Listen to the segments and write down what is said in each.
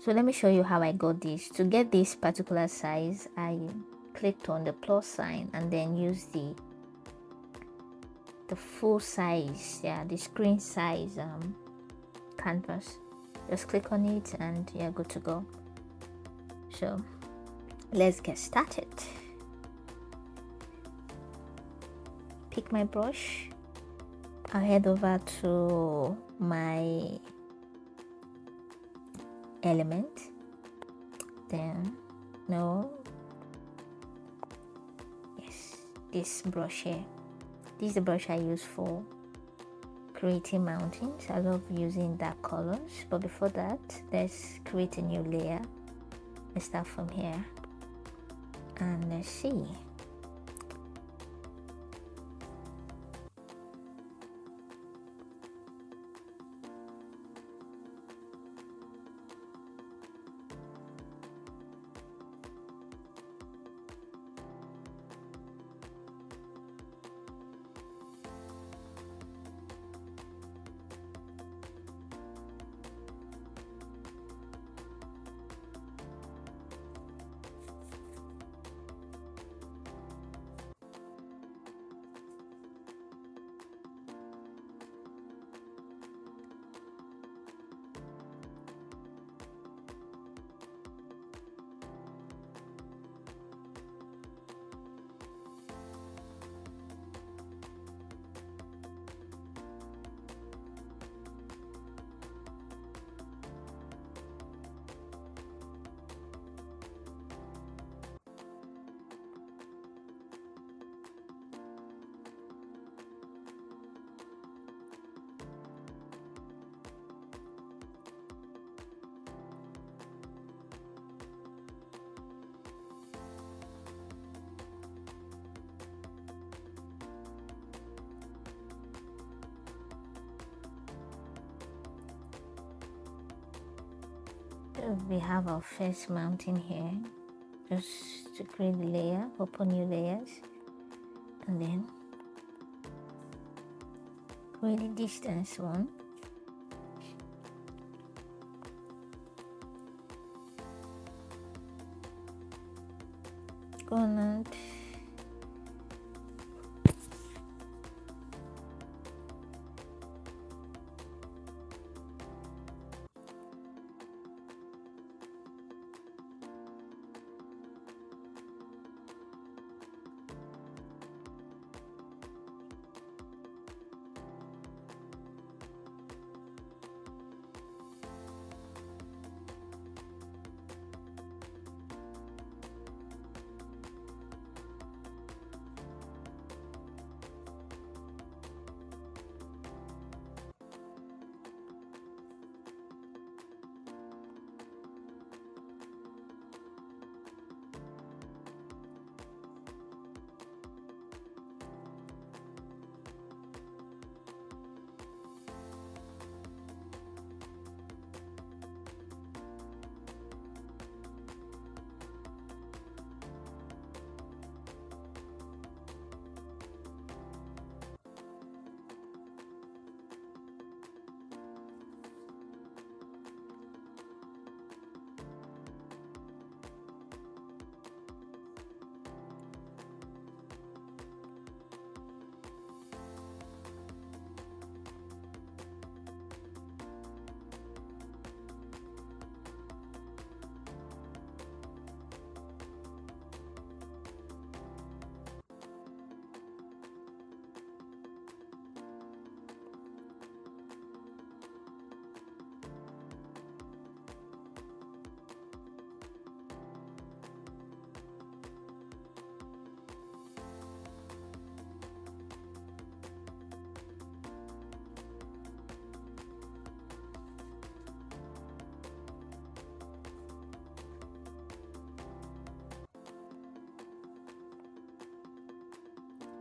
So let me show you how I got this. To get this particular size, I clicked on the plus sign and then use the full size, yeah, the screen size canvas. Just click on it and you're good to go. So let's get started. Pick my brush. I'll head over to my element, then this brush here. This is the brush I use for creating mountains. I love using dark colors, but before that, let's create a new layer. Let's start from here and let's see. We have our first mountain here. Just to create the layer, open new layers, and then create a distance one. Gonna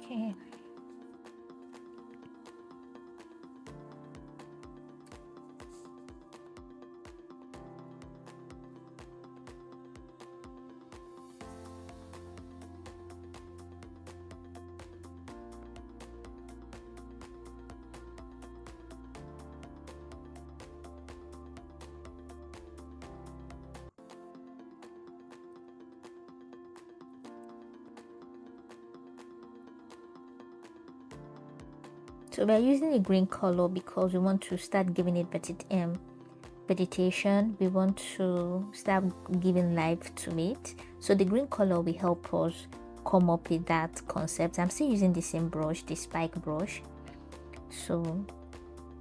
okay. So we are using a green color because we want to start giving it vegetation. We want to start giving life to it. So the green color will help us come up with that concept. I'm still using the same brush, the spike brush. So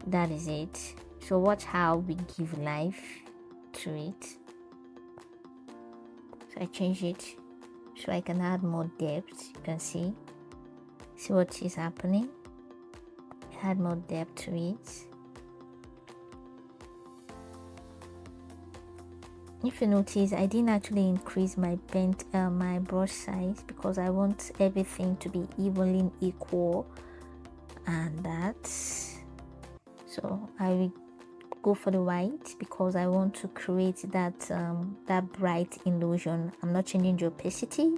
that is it. So watch how we give life to it. So I change it so I can add more depth. You can see what is happening. Add more depth to it. If you notice, I didn't actually increase my my brush size because I want everything to be evenly equal, and that. So I will go for the white because I want to create that that bright illusion. I'm not changing the opacity.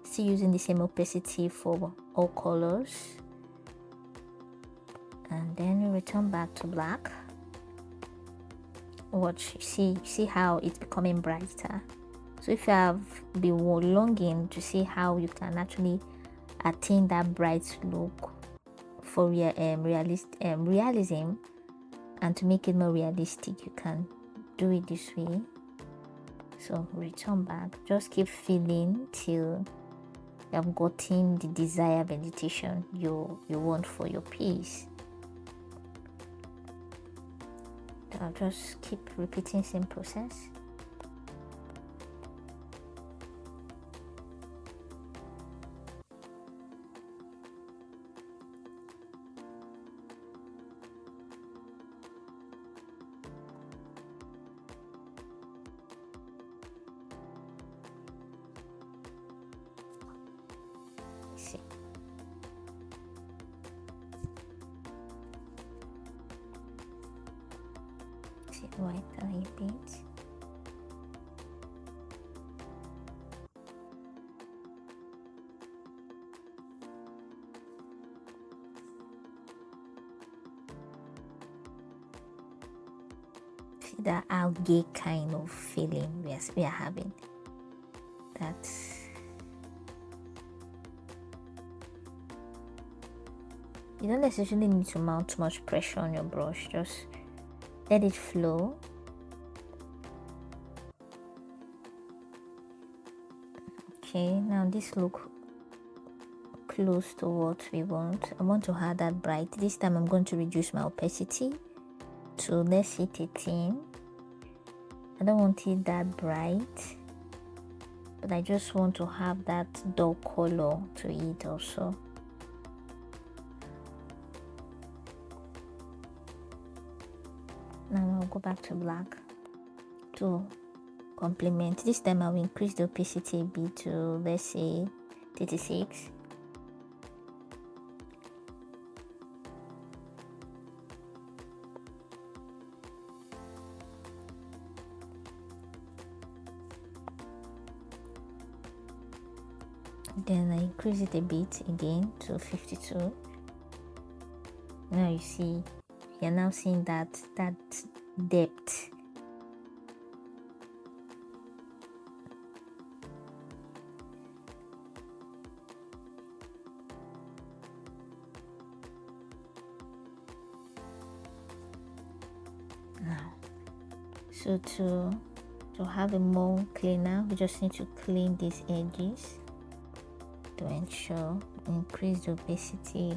Still using the same opacity for all colors. And then you return back to black. Watch, see how it's becoming brighter. So if you have been longing to see how you can actually attain that bright look for realism, and to make it more realistic, you can do it this way. So return back, just keep filling till you have gotten the desired vegetation you want for your piece. I'll just keep repeating same process. See. White a little bit. See that algae kind of feeling we are having. That's you don't necessarily need to mount too much pressure on your brush, just let it flow. Okay, now this look close to what we want. I want to have that bright. This time I'm going to reduce my opacity to, let's say, 13. I don't want it that bright, but I just want to have that dark color to it also. Now I'll go back to black to complement. This time I will increase the opacity a bit to, let's say, 36. Then I increase it a bit again to 52. Now you see, you're now seeing that depth. Now, so to have a more cleaner, we just need to clean these edges to ensure increase the opacity,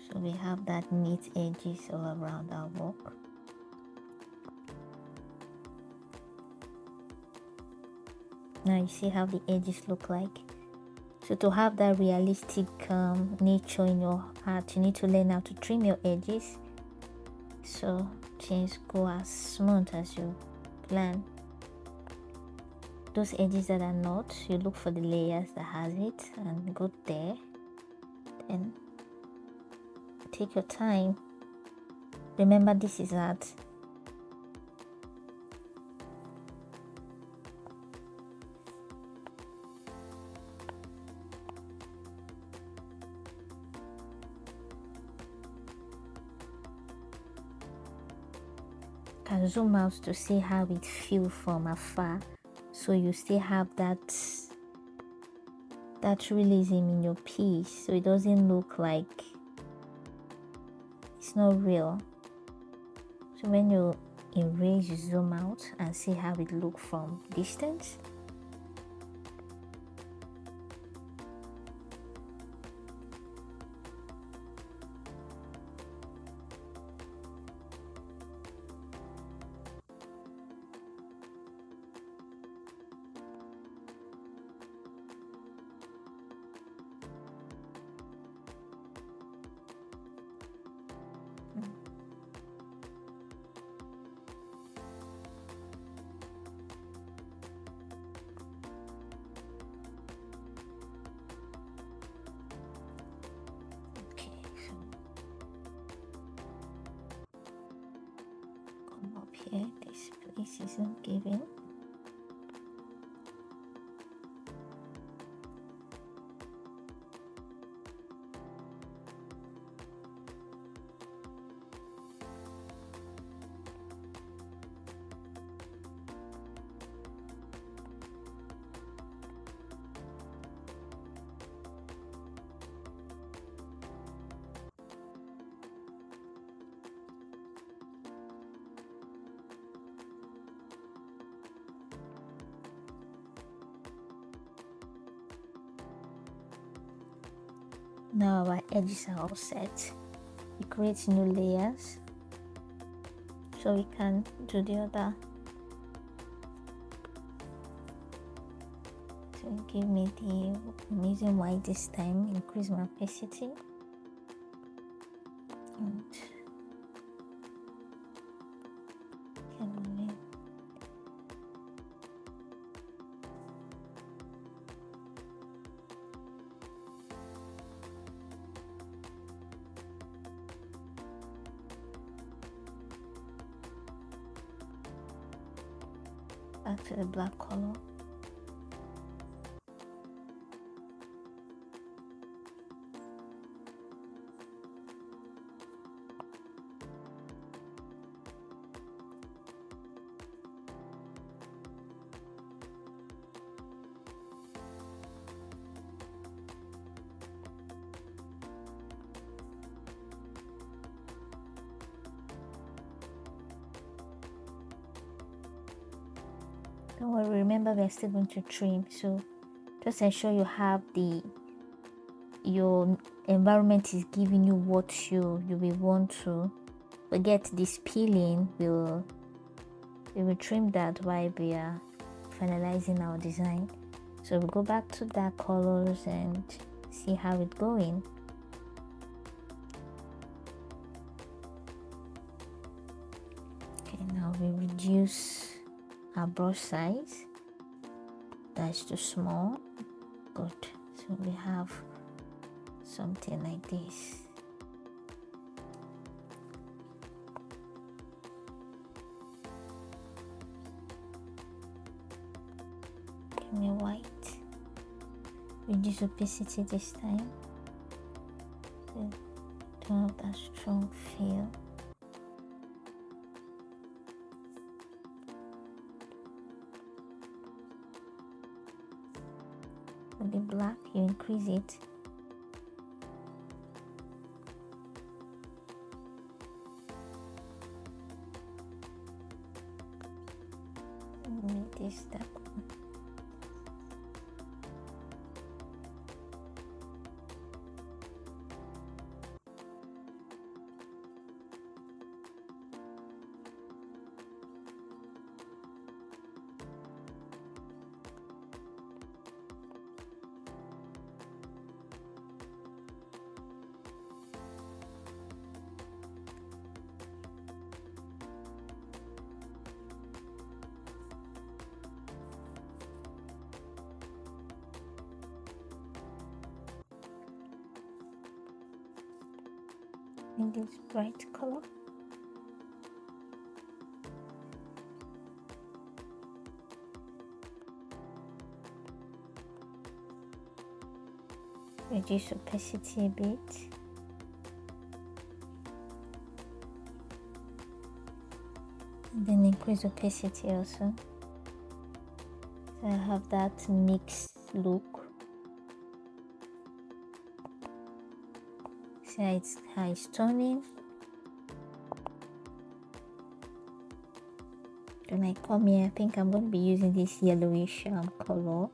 so we have that neat edges all around our work. Now you see how the edges look like. So to have that realistic nature in your art, you need to learn how to trim your edges so things go as smooth as you plan. Those edges that are not, you look for the layers that has it and go there. Then take your time. Remember, this is art. Can zoom out to see how it feels from afar, so you still have that that realism in your piece, so it doesn't look like it's not real. So when you erase, you zoom out and see how it looks from distance. Here, this place isn't giving. Now our edges are all set. We create new layers so we can do the other. So give me the amazing white this time, increase my opacity, and back to the black color. Don't worry, remember we are still going to trim, so just ensure you have your environment is giving you what you will want to. Forget this peeling, we will trim that while we are finalizing our design. So we'll go back to dark colors and see how it's going. Okay, now we reduce our brush size. That's too small. Good. So we have something like this. Give me white. Reduce opacity this time. So don't have that strong feel. The black, you increase it. Make this dark one. In this bright color. Reduce opacity a bit. And then increase opacity also. So I have that mixed look. See how it's turning. When I come here, I think I'm going to be using this yellowish color.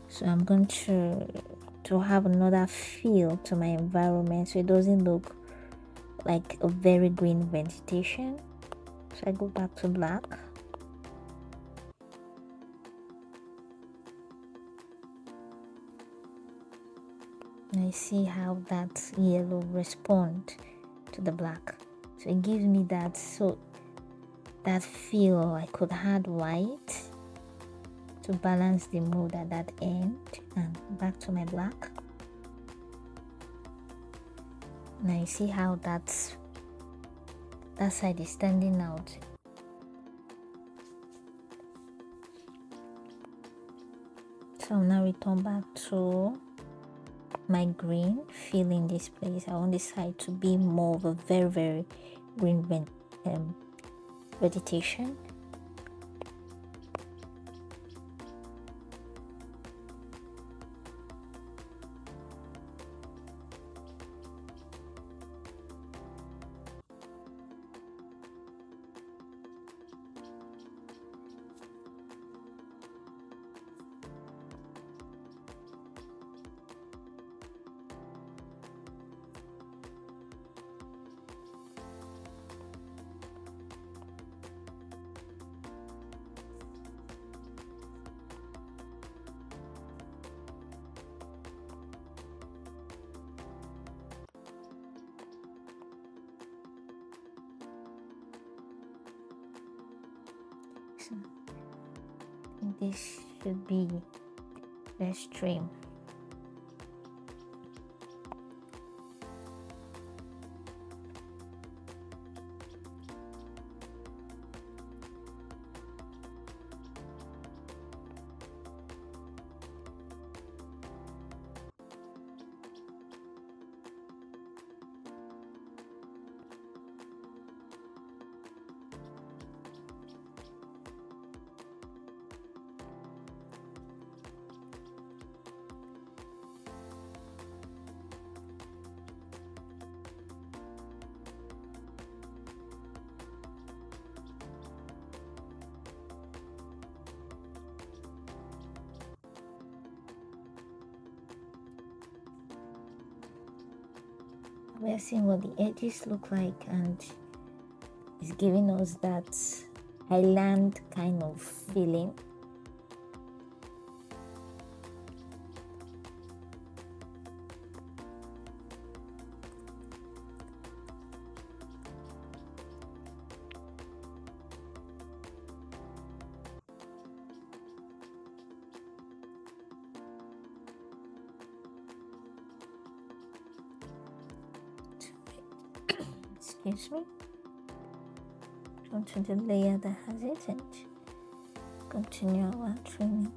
So I'm going to have another feel to my environment, so it doesn't look like a very green vegetation. So I go back to black. And I see how that yellow responds to the black. So it gives me that that feel. I could add white to balance the mood at that end, and back to my black. And I see how that side is standing out. So I'll now return back to my green, filling this place. I want this side to be more of a very, very green vegetation. So this should be the stream. We're seeing what the edges look like, and it's giving us that island kind of feeling. Excuse me. Onto the layer that has it and continue our trimming.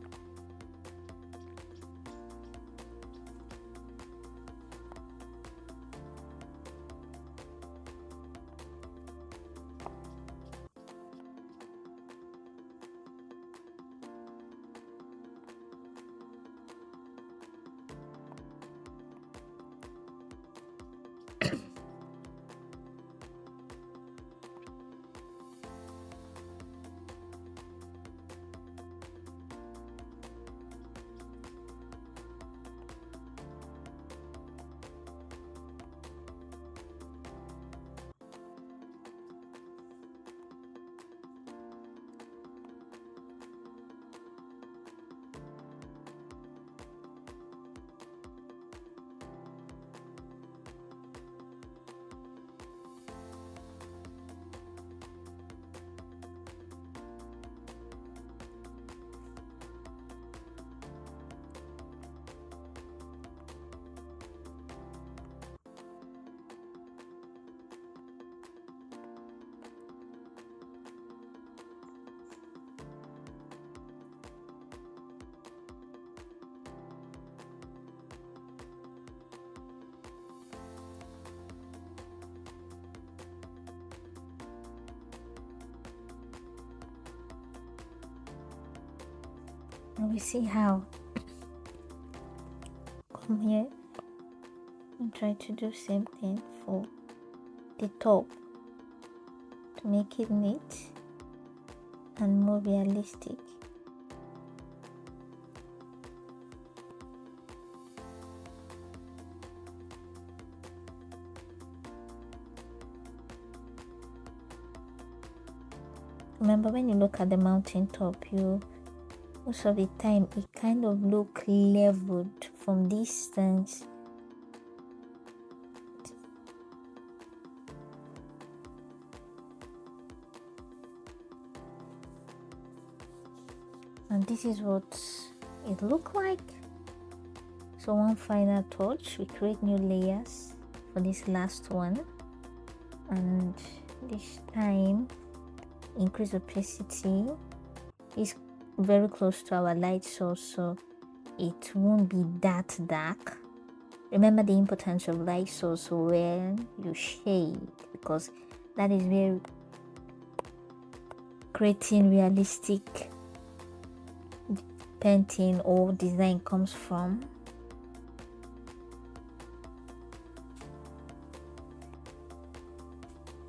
And we see how come here and try to do same thing for the top to make it neat and more realistic. Remember, when you look at the mountain top, most of the time it kind of look leveled from distance. And this is what it look like. So one final touch, we create new layers for this last one, and this time increase opacity. Is very close to our light source, so it won't be that dark. Remember the importance of light source when you shade, because that is where creating realistic painting or design comes from.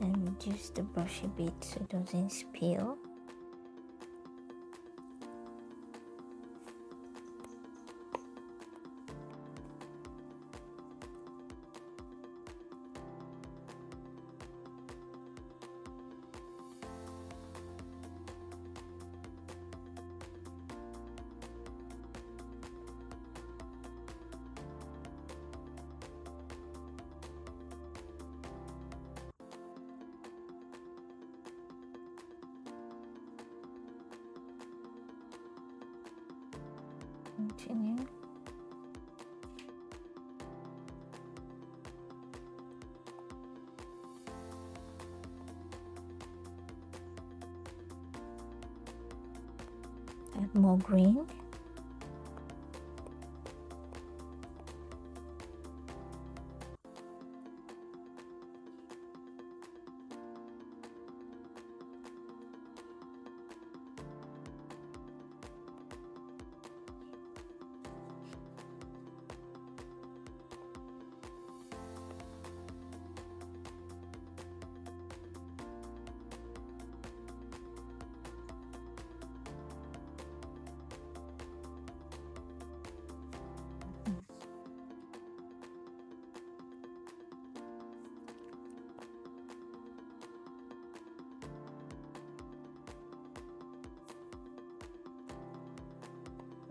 And reduce the brush a bit so it doesn't spill. Continue. Add more green.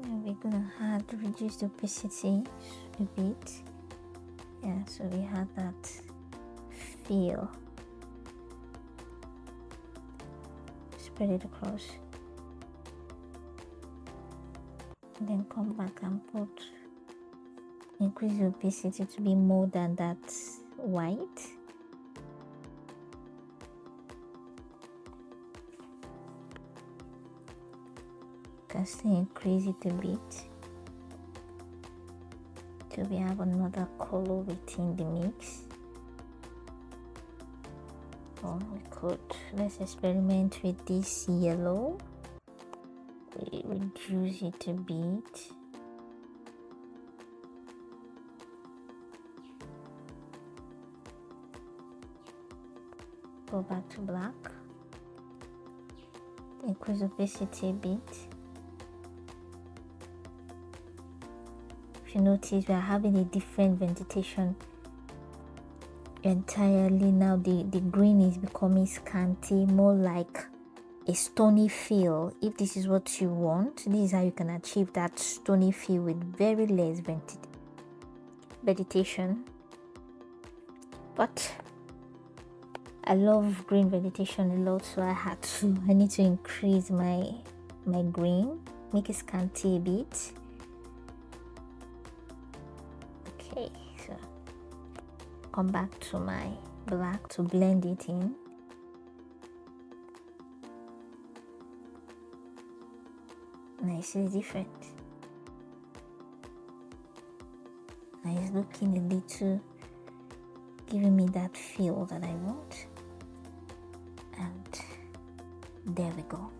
And we're gonna add reduce the opacity a bit. Yeah, so we have that feel. Spread it across. And then come back and increase the opacity to be more than that white. Can still increase it a bit till we have another color within the mix. Or let's experiment with this yellow. We reduce it a bit. Go back to black. Increase opacity a bit. If you notice, we are having a different vegetation entirely now. The green is becoming scanty, more like a stony feel. If this is what you want, this is how you can achieve that stony feel with very less vegetation. But I love green vegetation a lot, so I need to increase my green, make it scanty a bit. Okay, so come back to my black to blend it in. Now you see the difference. Now it's looking a little, giving me that feel that I want. And there we go.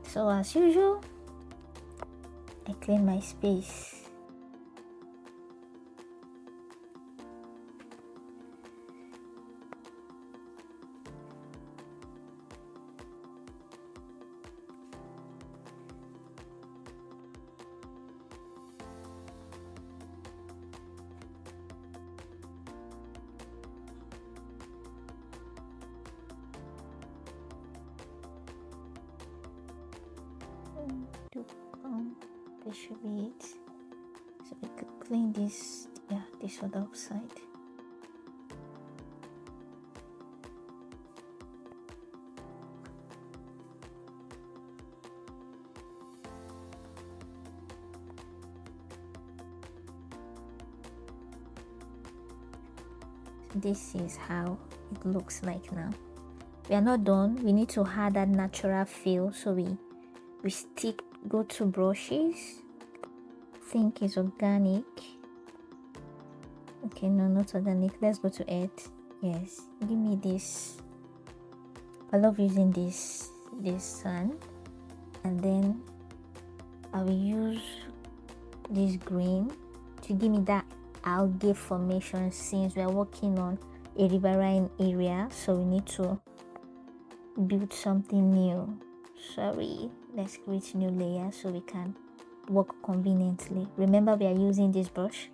So as usual, I clean my space this should be it. So we could clean this, yeah, this other side. This is how it looks like now. We are not done. We need to add that natural feel, so we go to brushes. Think is organic. Okay, no, not organic. Let's go to earth. Yes, give me this. I love using this sand, and then I will use this green to give me that algae formation, since we are working on a riverine area, so we need to build something new. Sorry, let's create new layer so we can work conveniently. Remember, we are using this brush,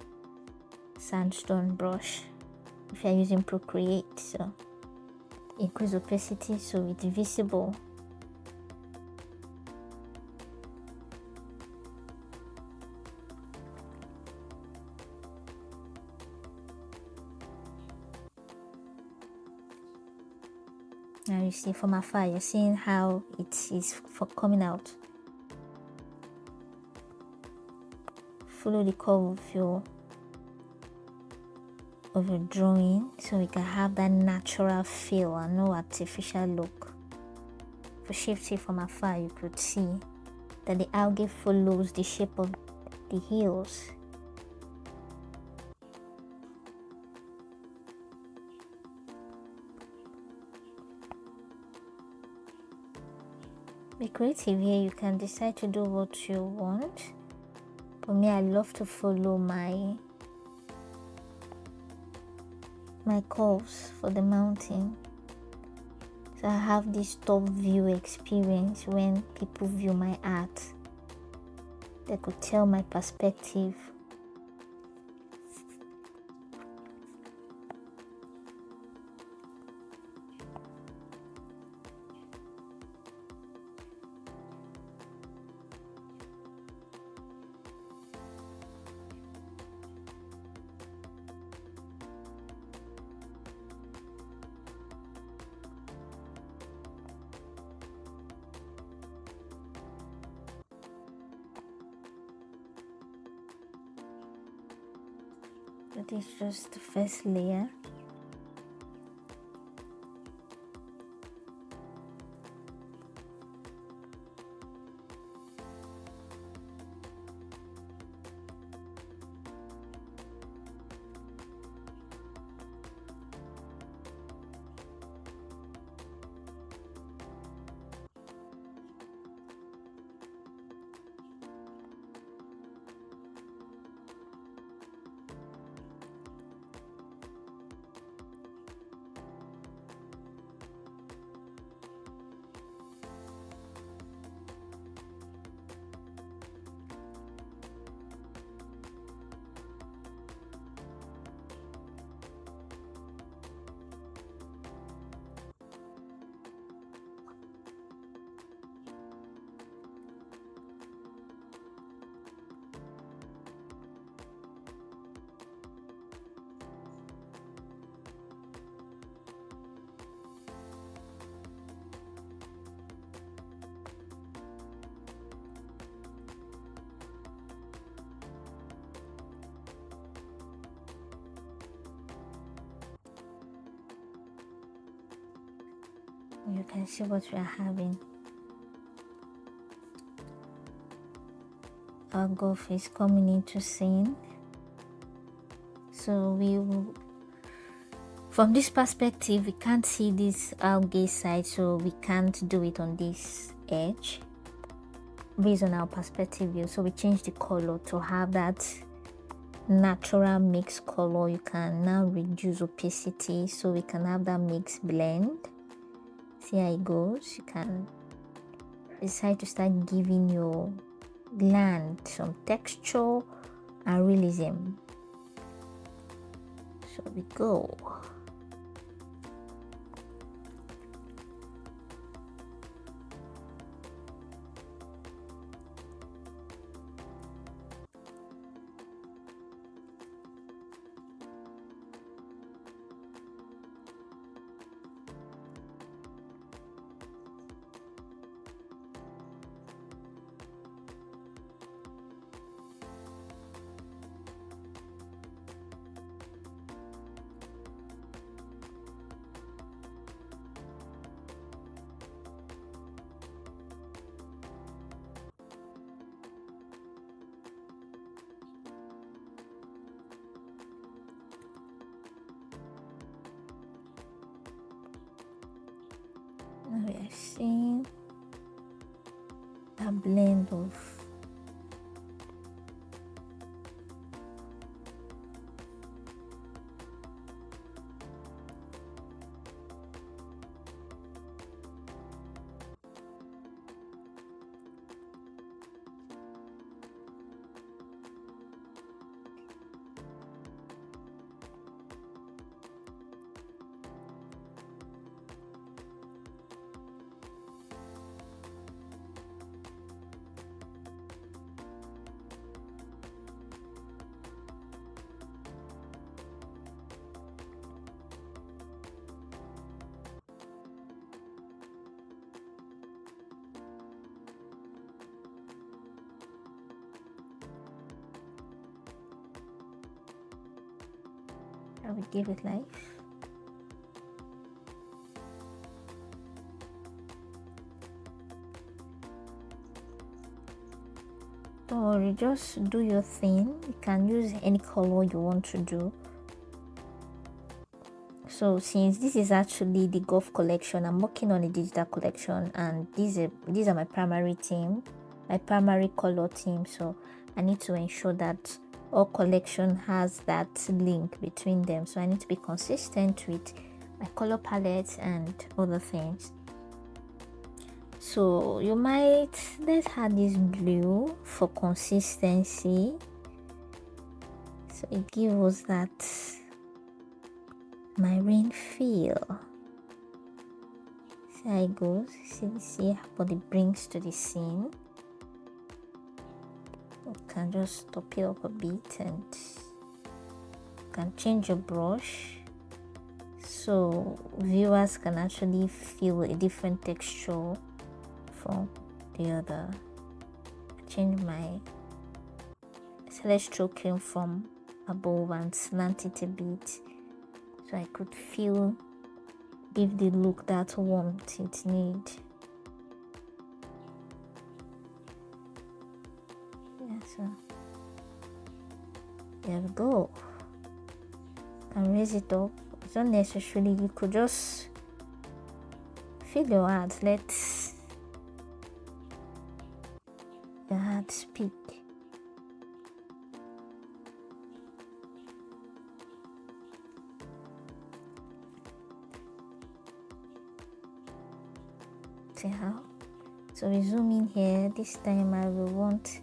sandstone brush, if you are using Procreate, so increase opacity so it's visible. Now you see from afar, you're seeing how it is for coming out. Follow the curve of your drawing so we can have that natural feel and no artificial look. For shift it from afar, you could see that the algae follows the shape of the hills. Be creative here. You can decide to do what you want. For me, I love to follow my curves for the mountain. So I have this top view experience. When people view my art, they could tell my perspective. That is just the first layer. You can see what we are having. Our golf is coming into scene. So we will, from this perspective, we can't see this algae side, so we can't do it on this edge based on our perspective view. So we change the color to have that natural mixed color. You can now reduce opacity so we can have that mixed blend. See how it goes. You can decide to start giving your land some texture and realism. So we go. Now we are seeing a blend of I will give it life. Don't worry, just do your thing. You can use any color you want to do. So since this is actually the golf collection, I'm working on a digital collection, and these are my primary theme, my primary color theme. So I need to ensure that all collection has that link between them. So I need to be consistent with my color palette and other things. So let's add this blue for consistency. So it gives us that marine feel. See how it goes. See what it brings to the scene. You can just top it up a bit, and you can change your brush so viewers can actually feel a different texture from the other. I change my celestial cream from above and slant it a bit so I could give the look that warmth it needs. Yeah, so there we go. And raise it up. It's not necessarily, you could just feel your heart. Let your heart speak. See how? So we zoom in here. This time I will want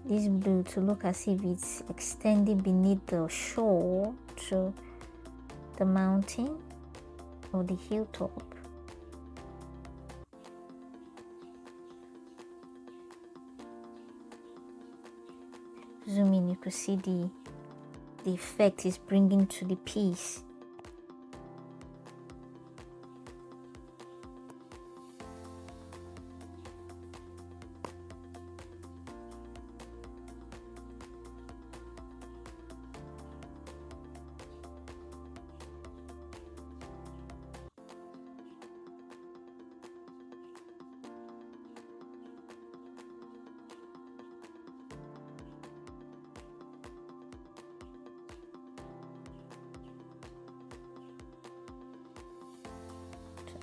this blue to look as if it's extending beneath the shore to the mountain or the hilltop. Zoom in, you could see the effect is bringing to the piece.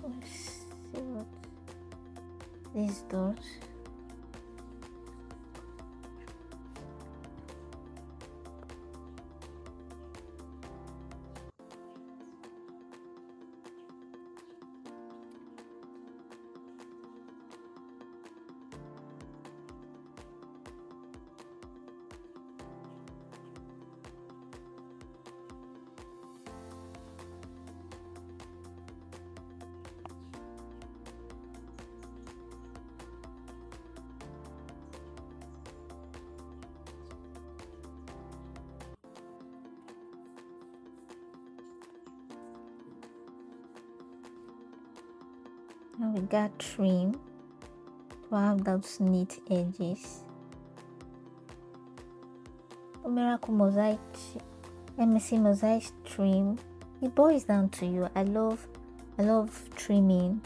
Let's see what this does. Now we got trim to have those neat edges. Miracle Mosaic MSC Mosaic trim. It boils down to you. I love trimming.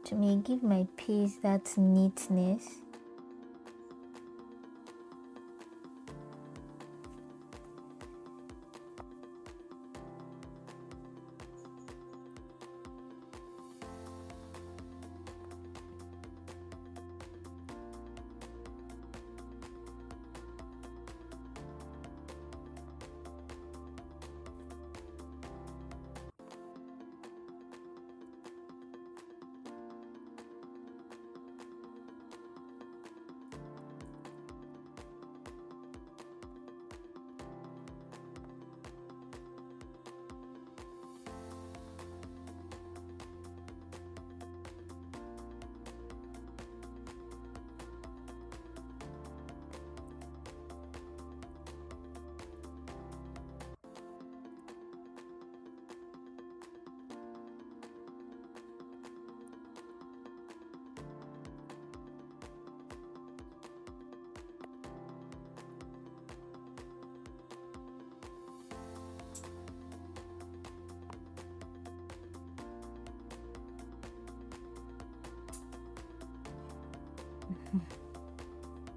To me, give my piece that neatness.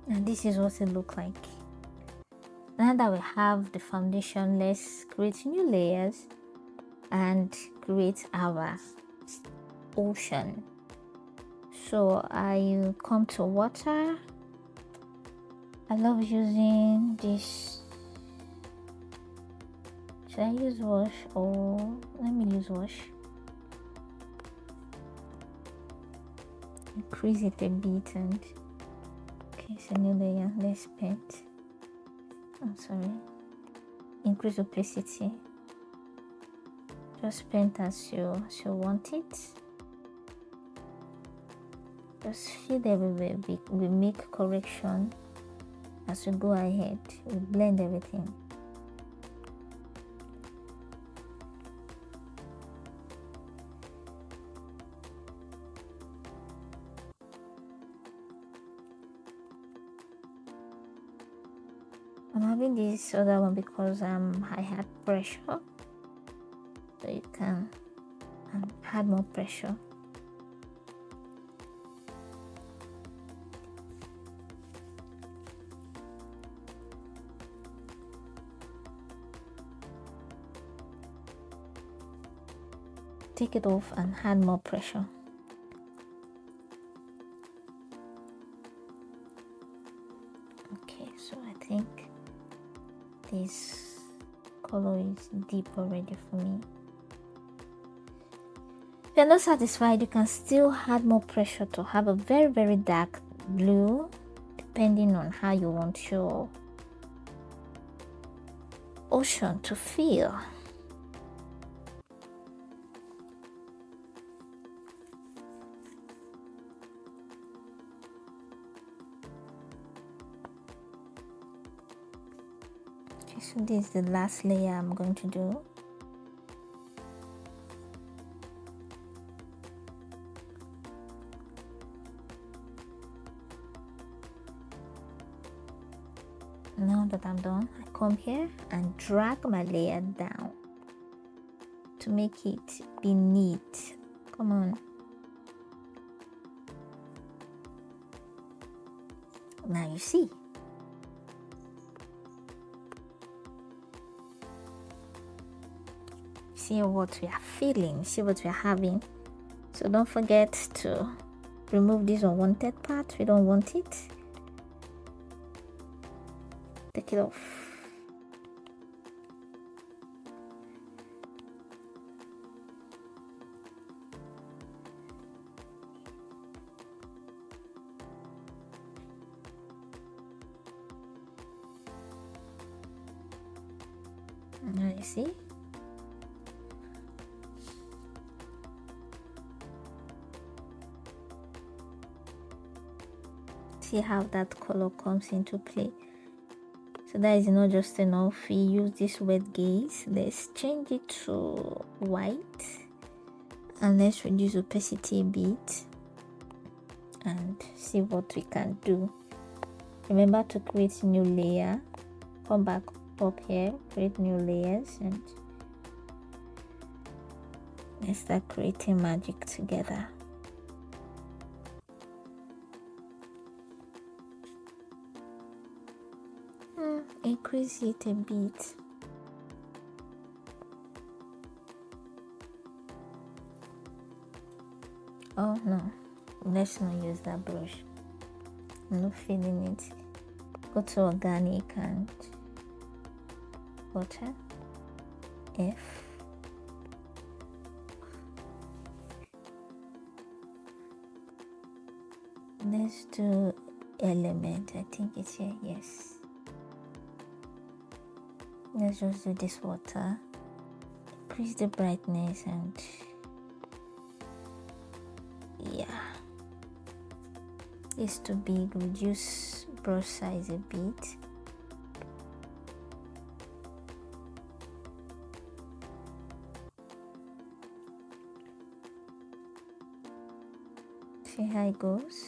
And this is what it looks like. Now that we have the foundation, let's create new layers and create our ocean. So I come to water. I love using this. Should I use wash or let me use wash? Increase it a bit and okay, it's a new layer. Let's paint. I'm sorry. Increase opacity. Just paint as you want it. Just fill everywhere. We make correction as we go ahead. We blend everything. I'm having this other one because I had pressure, so you can add more pressure. Take it off and add more pressure. Okay, so I think this color is deep already for me. If you're not satisfied, you can still add more pressure to have a very dark blue, depending on how you want your ocean to feel. So this is the last layer I'm going to do. Now that I'm done, I come here and drag my layer down to make it be neat. Come on. Now you see. See what we are feeling, see what we are having. So don't forget to remove this unwanted part. We don't want it. Take it off. Now you see. See how that color comes into play. So that is not just enough. We use this wet gaze. Let's change it to white and let's reduce opacity a bit and see what we can do. Remember to create a new layer. Come back up here, create new layers, and let's start creating magic together. Increase it a bit. Oh no, let's not use that brush. I'm not feeling it. Go to organic and water. F. Let's do element. I think it's here. Yes. Let's just do this water. Increase the brightness and yeah. It's too big. Reduce brush size a bit. See how it goes.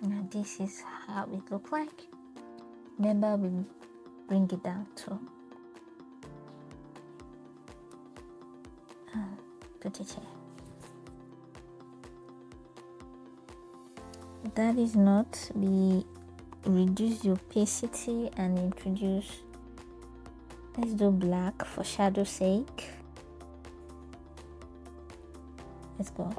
Now this is how it looks like. Remember, we bring it down too. Put it here. That is not, we reduce the opacity and introduce, let's do black for shadow sake. Let's go.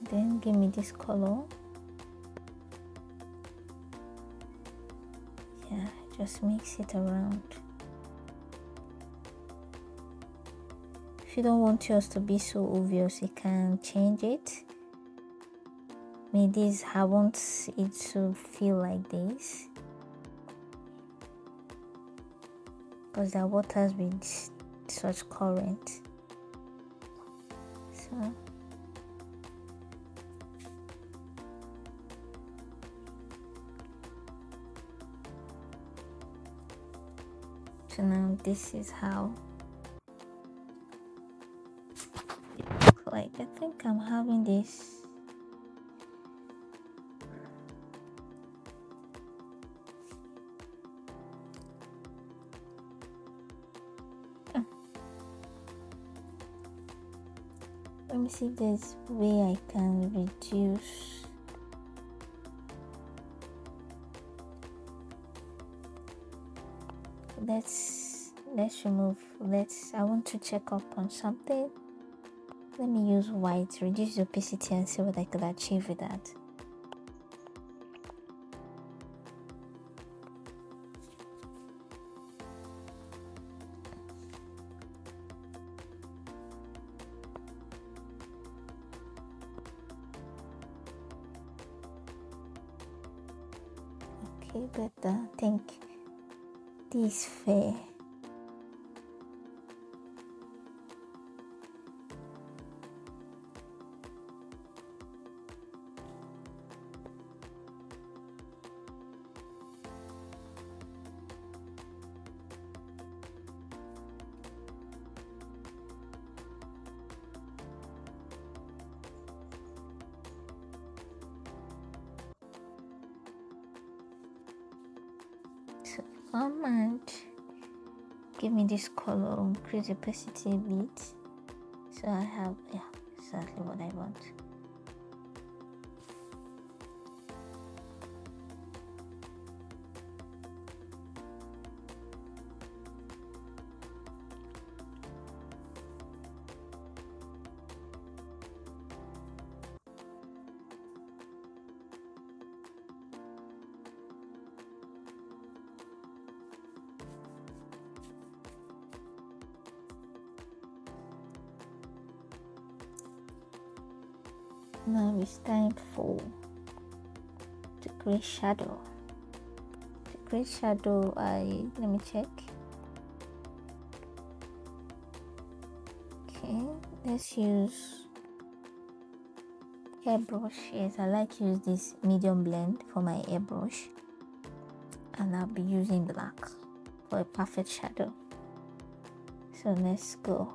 Then give me this color. Yeah, just mix it around. If you don't want yours to be so obvious, you can change it. Maybe I want it to feel like this, because the waters with such current. So now this is how it looks like. I think I'm having this. Let me see if there's a way I can reduce. Let's remove. I want to check up on something. Let me use white, reduce the opacity, and see what I could achieve with that. Okay, better. I think this fair. So come and give me this color, increase opacity a bit. So I have, yeah, exactly what I want. Now it's time to create shadow. To create shadow, let me check. Okay, let's use airbrush. Yes, I like to use this medium blend for my airbrush, and I'll be using black for a perfect shadow. So let's go.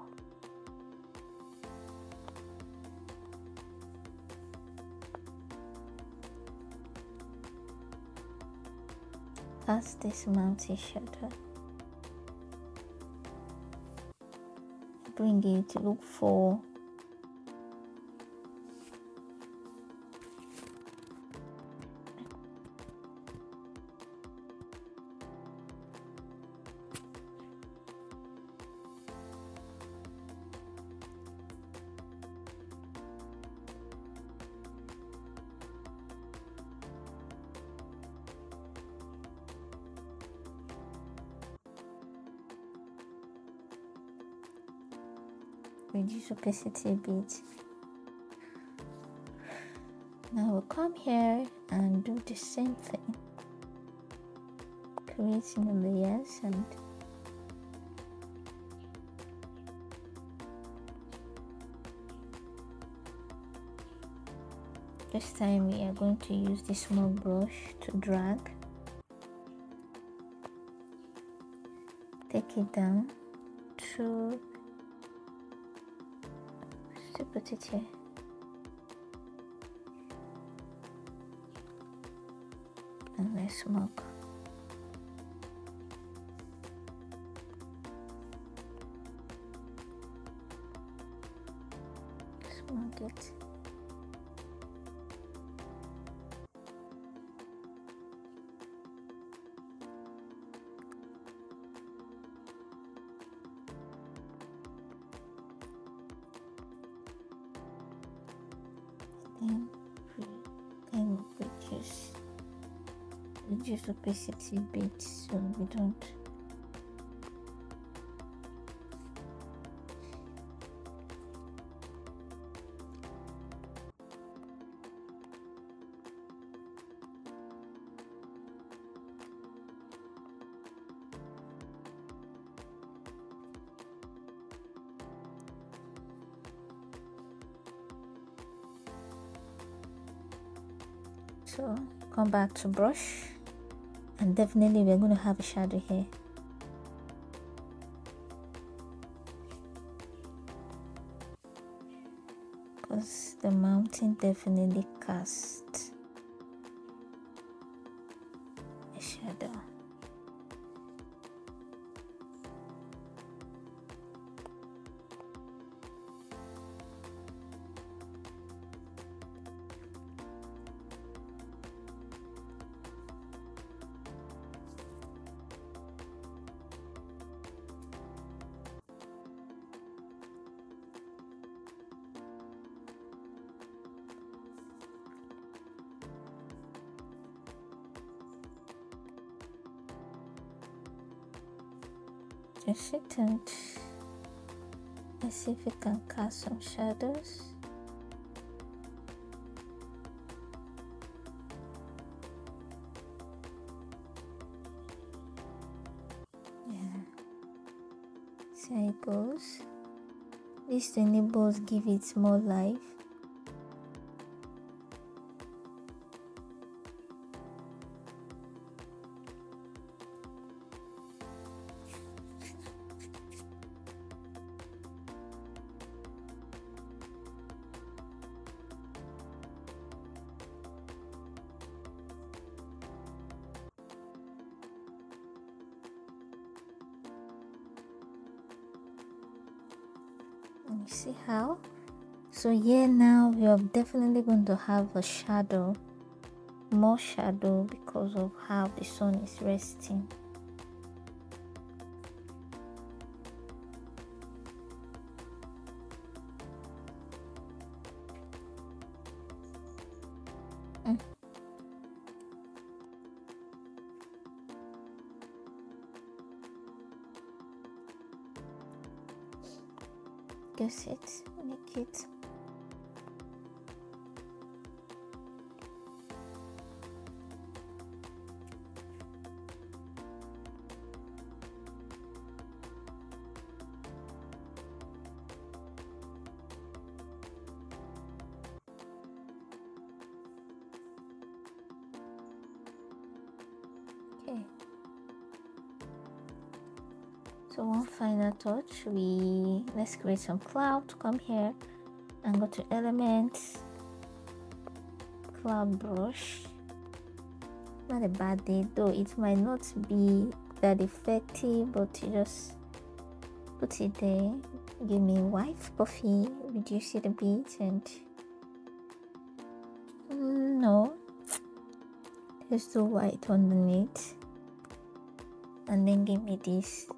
That's this mountain shadow. Bring it to look for reduce opacity a bit. Now we'll come here and do the same thing, creating the layers and This time we are going to use this small brush to drag. Take it down to put it here. And let's mark. Let's mark it. Then we kind of reduce opacity a bit so we don't so come back to brush, and definitely we're going to have a shadow here. Because the mountain definitely casts a shadow. Just sit and let's see if we can cast some shadows. Yeah, see how it goes. These tiny balls give it more life. You see how? So here now we are definitely going to have a shadow, more shadow, because of how the sun is resting. Guess it, make it. Okay. So one final touch, let's create some cloud. Come here and go to elements, cloud brush. Not a bad day, though it might not be that effective, but you just put it there. Give me white puffy, reduce it a bit, and no, let's do white underneath, and then give me this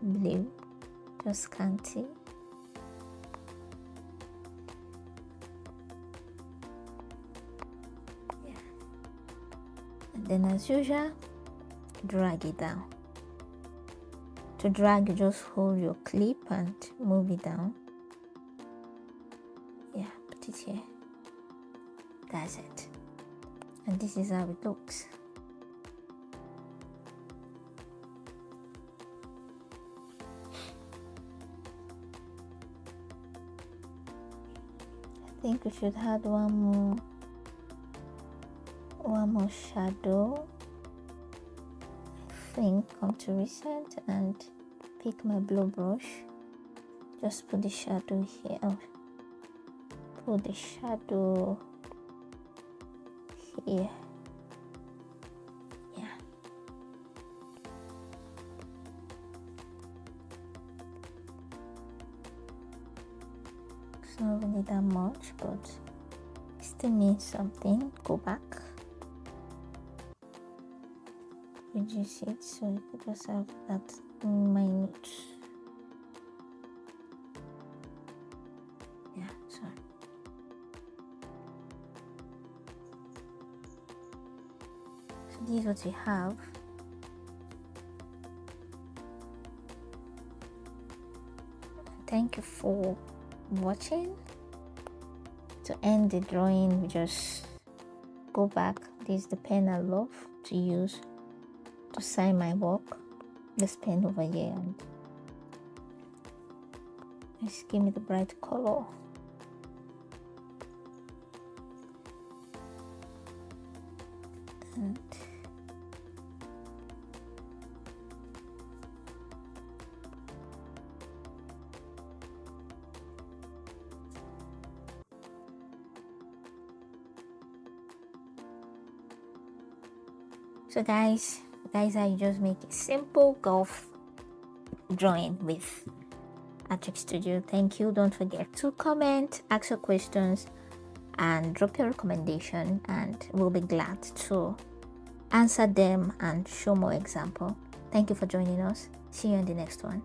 blue, just scanty. Yeah, and then as usual, drag it down. To drag, you just hold your clip and move it down. Yeah, put it here. That's it. And this is how it looks. think we should add one more shadow. I think come to reset and pick my blue brush. Just put the shadow here. Put the shadow here. Yeah. It's not really that much, but it still means something. Go back. Reduce it so you could just have that minute. Yeah, sorry. So this is what we have. Thank you for watching. To end the drawing, we just go back. This is the pen I love to use to sign my work. This pen over here, and just give me the bright color. And so guys, how you just make a simple golf drawing with Artwork Studio. Thank you. Don't forget to comment, ask your questions, and drop your recommendation, and we'll be glad to answer them and show more example. Thank you for joining us. See you in the next one.